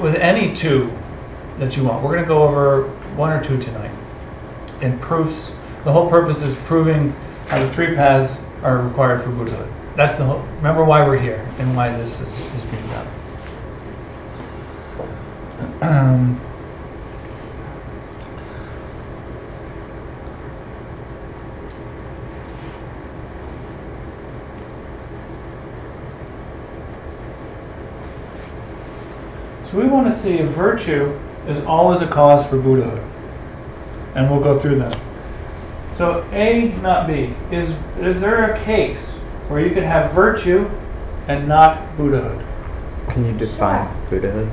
with any two that you want. We're going to go over one or two tonight in proofs. The whole purpose is proving how the three paths are required for Buddhahood. That's the whole. Remember why we're here and why this is being done. So we want to see if virtue is always a cause for Buddhahood. And we'll go through them. So A, not B. Is there a case where you could have virtue and not Buddhahood? Can you define Buddhahood?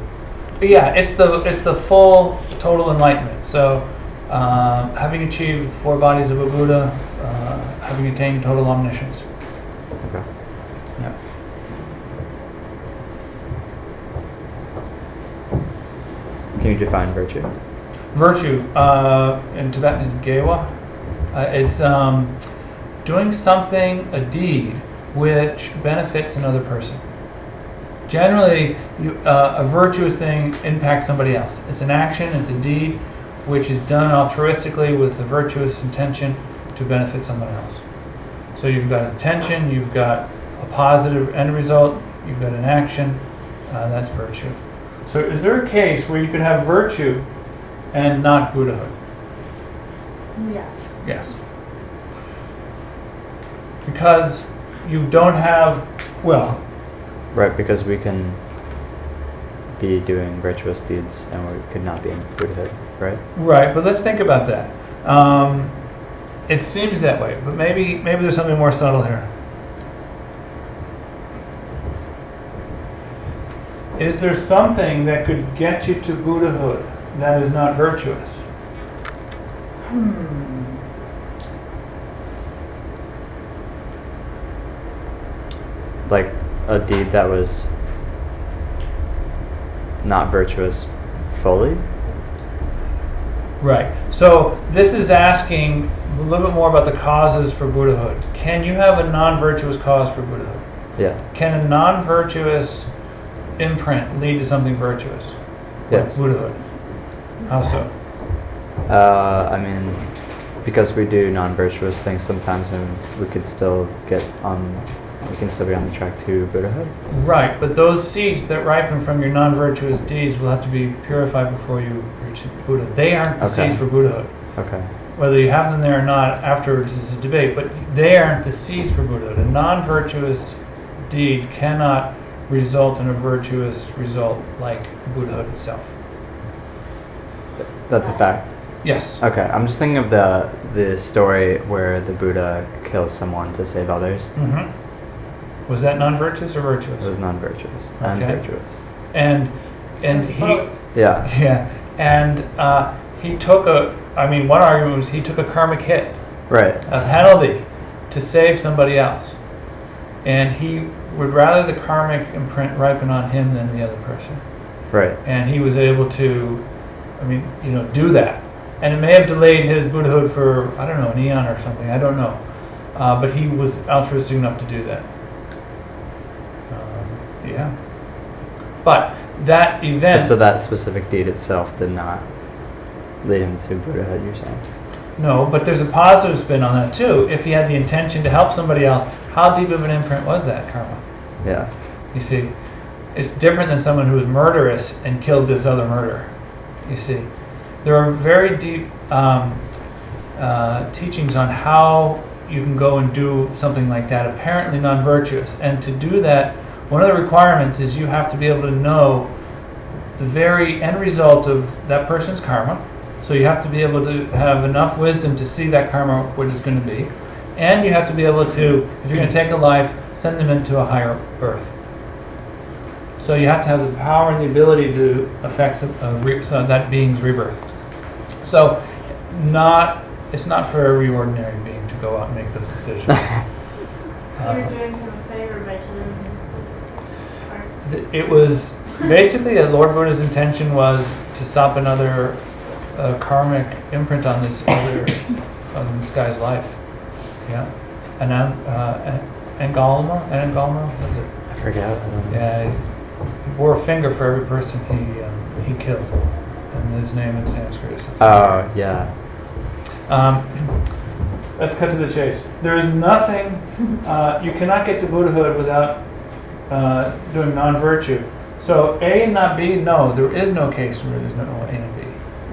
Yeah, it's the full total enlightenment. So having achieved the four bodies of a Buddha, having attained total omniscience. Okay. Yeah. Can you define virtue? Virtue in Tibetan is gewa. It's doing something, a deed, which benefits another person. Generally, a virtuous thing impacts somebody else. It's an action, it's a deed, which is done altruistically with a virtuous intention to benefit someone else. So you've got intention, you've got a positive end result, you've got an action, that's virtue. So is there a case where you could have virtue and not Buddhahood? Yes. Yes. Because you don't have, well... Right, because we can be doing virtuous deeds and we could not be in Buddhahood, right? Right, but let's think about that. It seems that way, but maybe there's something more subtle here. Is there something that could get you to Buddhahood that is not virtuous? Like a deed that was not virtuous fully? Right. So this is asking a little bit more about the causes for Buddhahood. Can you have a non-virtuous cause for Buddhahood? Yeah. Can a non-virtuous imprint lead to something virtuous? Yes. Buddhahood. How so? I mean, because we do non-virtuous things sometimes, and we could still get on. We can still be on the track to Buddhahood. Right, but those seeds that ripen from your non-virtuous deeds will have to be purified before you reach Buddha. They aren't the seeds for Buddhahood. Okay. Whether you have them there or not afterwards is a debate, but they aren't the seeds for Buddhahood. A non-virtuous deed cannot result in a virtuous result like Buddhahood itself. That's a fact. Yes. Okay, I'm just thinking of the story where the Buddha kills someone to save others. Mm-hmm. Was that non-virtuous or virtuous? It was non-virtuous. Okay. Non-virtuous. And he Yeah. and he took one argument was he took a karmic hit, Right. a penalty, to save somebody else, and he would rather the karmic imprint ripen on him than the other person. Right. And he was able to, do that. And it may have delayed his Buddhahood for, I don't know, an eon or something. I don't know. But he was altruistic enough to do that. Yeah. But that event... So that specific deed itself did not lead him to Buddhahood, you're saying? No, but there's a positive spin on that too. If he had the intention to help somebody else, how deep of an imprint was that karma? Yeah. You see, it's different than someone who was murderous and killed this other murderer. You see, there are very deep teachings on how you can go and do something like that, apparently non-virtuous. And to do that, one of the requirements is you have to be able to know the very end result of that person's karma. So you have to be able to have enough wisdom to see that karma, what it's going to be. And you have to be able to, if you're going to take a life, send them into a higher birth. So you have to have the power and the ability to affect so that being's rebirth. So it's not for every ordinary being to go out and make those decisions. You're doing him a favor by killing him. It was basically Lord Buddha's intention was to stop another karmic imprint on this guy's life. Yeah, and Angalma, was it? I forget. I don't know. Yeah, he bore a finger for every person he killed, and his name in Sanskrit is. Oh yeah. Let's cut to the chase. There is nothing. You cannot get to Buddhahood without doing non-virtue. So A and not B. No, there is no case where there's no A and B.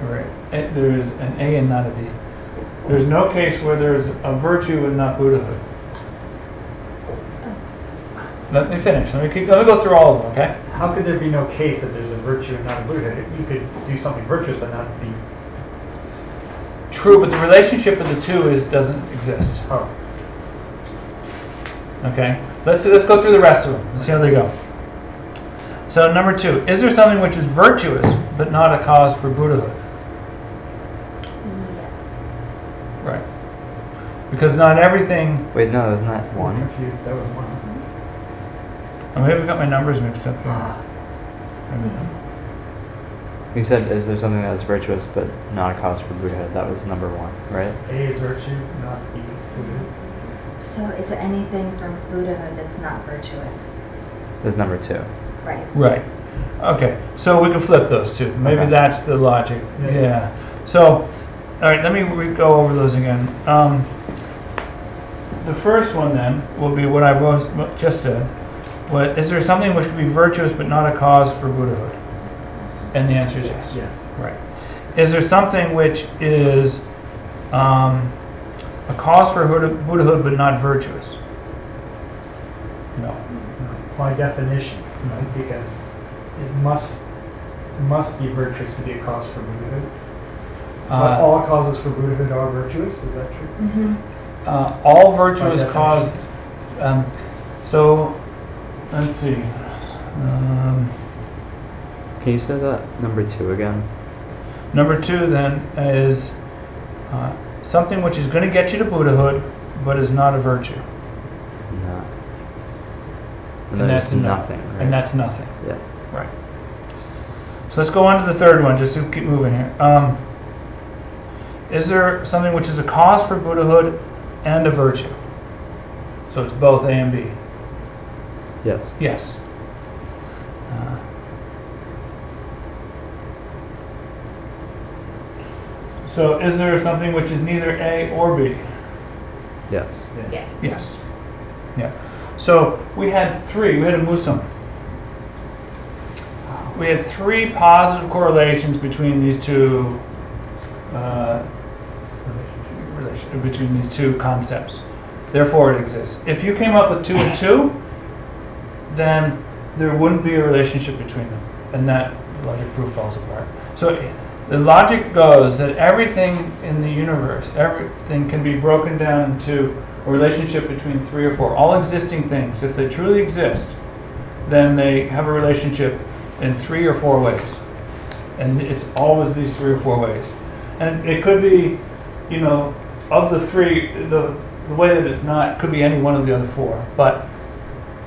Right. There is an A and not a B. There's no case where there's a virtue and not Buddhahood. Let me finish. Let me go through all of them, okay? How could there be no case that there's a virtue and not a Buddhahood? You could do something virtuous but not be. True, but the relationship of the two doesn't exist. Oh. Okay. Let's go through the rest of them. Let's see how they go. So number 2, is there something which is virtuous but not a cause for Buddhahood? Yes. Right. Because not everything. Wait, no, isn't that I'm one? confused. That was one. I may have got my numbers mixed up here. Maybe not. You said, is there something that's virtuous but not a cause for Buddhahood? That was number 1, right? A is virtue, not B. Buddhahood. So is there anything from Buddhahood that's not virtuous? That's number 2. Right. Right. Okay. So we can flip those two. Maybe Okay. that's the logic. Yeah. Yeah. So, all right. Let me go over those again. The first one then will be what I just said. What is there something which could be virtuous but not a cause for Buddhahood? And the answer is yes. Yes. Right. Is there something which is a cause for Buddhahood but not virtuous? No. By definition, right? Because it must be virtuous to be a cause for Buddhahood. But all causes for Buddhahood are virtuous. Is that true? Mm-hmm. All virtuous By cause. So, let's see. Can you say that number 2 again? Number 2 then is something which is going to get you to Buddhahood, but is not a virtue. It's not. And there's that's no- nothing, right? And that's nothing. Yeah. Right. So let's go on to the third one, just to keep moving here. Is there something which is a cause for Buddhahood and a virtue? So it's both A and B. Yes. Yes. So is there something which is neither A or B? Yes. Yes. Yes. Yeah. So we had 3. We had a musum. We had 3 positive correlations between these two between these two concepts. Therefore, it exists. If you came up with 2 and 2, then there wouldn't be a relationship between them, and that logic proof falls apart. So the logic goes that everything in the universe, everything can be broken down into a relationship between 3 or 4. All existing things, if they truly exist, then they have a relationship in 3 or 4 ways. And it's always these 3 or 4 ways. And it could be, of the 3, the way that it's not, could be any one of the other 4. But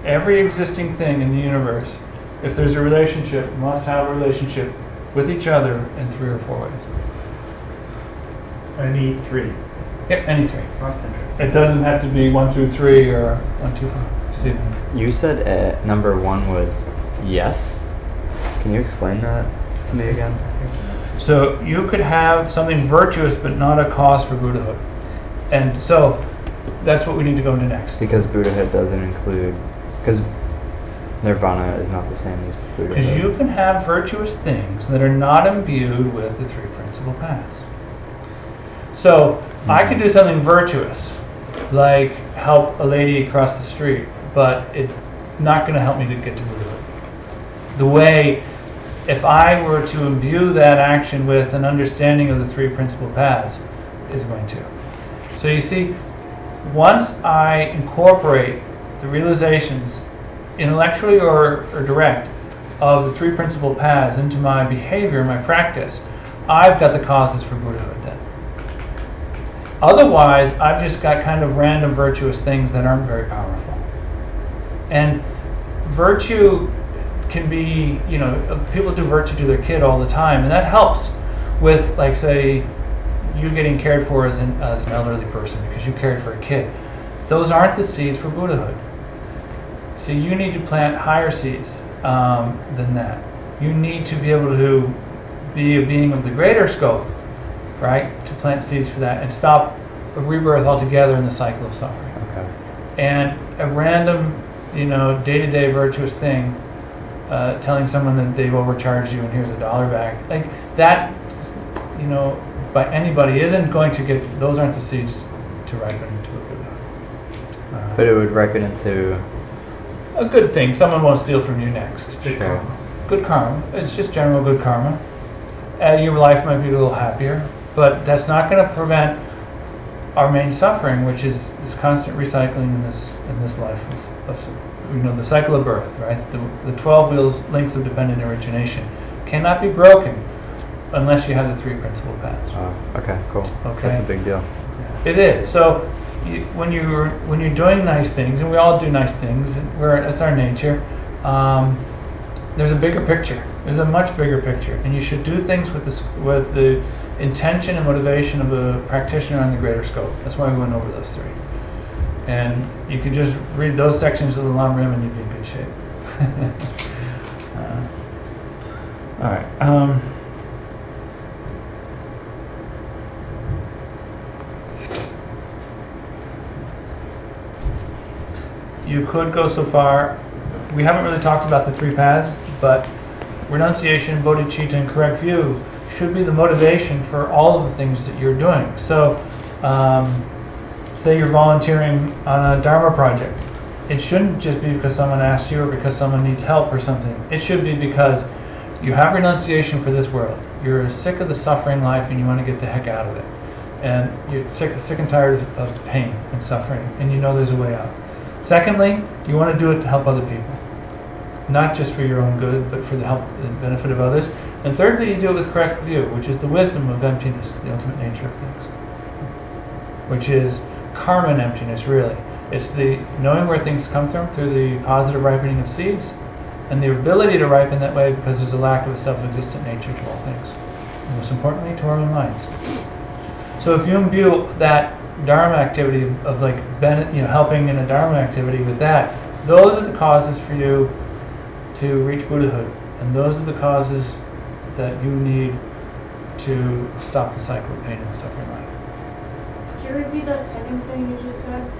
every existing thing in the universe, if there's a relationship, must have a relationship with each other in 3 or 4 ways. Any 3. Yep, any 3. That's interesting. It doesn't have to be 1 through 3 or 1, 2, 4. Stephen. You said number 1 was yes. Can you explain that to me again? So you could have something virtuous but not a cause for Buddhahood. And so that's what we need to go into next. Because Buddhahood doesn't include, because Nirvana is not the same as Buddhahood. Because you can have virtuous things that are not imbued with the 3 principal paths. So I could do something virtuous, like help a lady across the street, but it's not going to help me to get to Buddhahood. The way, if I were to imbue that action with an understanding of the 3 principal paths, is going to. So you see, once I incorporate the realizations, intellectually or direct, of the three principal paths into my behavior, my practice, I've got the causes for Buddhahood then. Otherwise, I've just got kind of random virtuous things that aren't very powerful. And virtue can be, people do virtue to their kid all the time, and that helps with, like, say, you getting cared for as an elderly person because you cared for a kid. Those aren't the seeds for Buddhahood. So you need to plant higher seeds than that. You need to be able to be a being of the greater scope, right? To plant seeds for that and stop a rebirth altogether in the cycle of suffering. Okay. And a random, day-to-day virtuous thing, telling someone that they've overcharged you and here's $1 back, like that, by anybody isn't going to get. Those aren't the seeds to ripen into a Buddha. But it would ripen into A good thing. Someone won't steal from you next. sure. Good karma. It's just general good karma. Your life might be a little happier, but that's not going to prevent our main suffering, which is this constant recycling in this life of the cycle of birth, right? The 12 links of dependent origination cannot be broken unless you have the three principal paths. Okay, cool. Okay. That's a big deal. It is. So when you're doing nice things, and we all do nice things, it's our nature. There's a bigger picture. There's a much bigger picture, and you should do things with the intention and motivation of a practitioner on the greater scope. That's why we went over those three. And you can just read those sections of the Lam Rim, and you'd be in good shape. All right. You could go so far. We haven't really talked about the three paths, but renunciation, bodhicitta, and correct view should be the motivation for all of the things that you're doing. So, say you're volunteering on a Dharma project. It shouldn't just be because someone asked you or because someone needs help or something. It should be because you have renunciation for this world. You're sick of the suffering life and you want to get the heck out of it. And you're sick and tired of pain and suffering, and you know there's a way out. Secondly, you want to do it to help other people. Not just for your own good, but for the benefit of others. And thirdly, you do it with correct view, which is the wisdom of emptiness, the ultimate nature of things. Which is karma and emptiness, really. It's the knowing where things come from through the positive ripening of seeds, and the ability to ripen that way because there's a lack of a self-existent nature to all things. And most importantly, to our own minds. So if you imbue that Dharma activity of helping in a Dharma activity with that, those are the causes for you to reach Buddhahood, and those are the causes that you need to stop the cycle of pain and suffering life. Could you repeat that second thing you just said?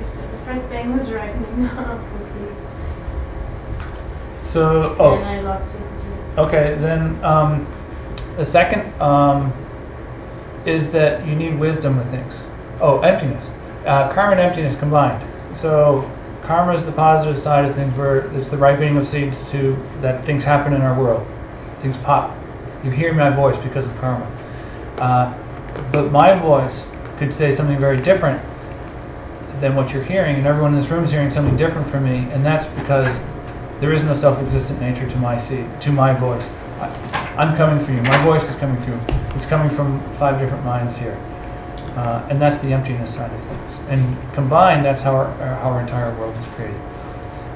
You said the first thing was ripening of the seeds. So, And I lost you. okay, then the second is that you need wisdom with things. Emptiness. Karma and emptiness combined. So karma is the positive side of things, where it's the ripening of seeds to that things happen in our world. Things pop. You hear my voice because of karma. But my voice could say something very different than what you're hearing, and everyone in this room is hearing something different from me, and that's because there is no self-existent nature to my seed, to my voice. I'm coming for you. My voice is coming through. It's coming from 5 different minds here. And that's the emptiness side of things. And combined, that's how our entire world is created.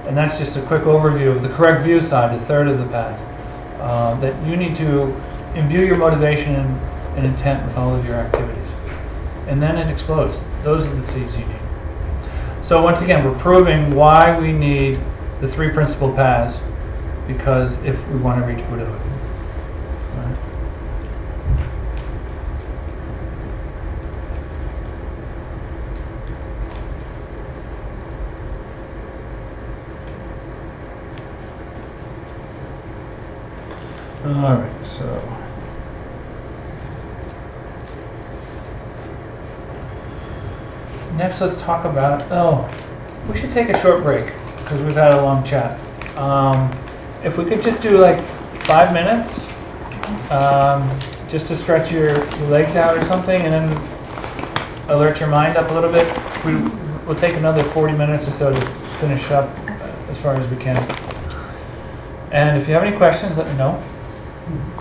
And that's just a quick overview of the correct view side, the third of the path. That you need to imbue your motivation and intent with all of your activities. And then it explodes. Those are the seeds you need. So once again, we're proving why we need the 3 principal paths, because if we want to reach Buddhahood. Right? All right, so next let's talk about, we should take a short break because we've had a long chat. If we could just do like 5 minutes, just to stretch your legs out or something, and then alert your mind up a little bit. We'll take another 40 minutes or so to finish up as far as we can. And if you have any questions, let me know.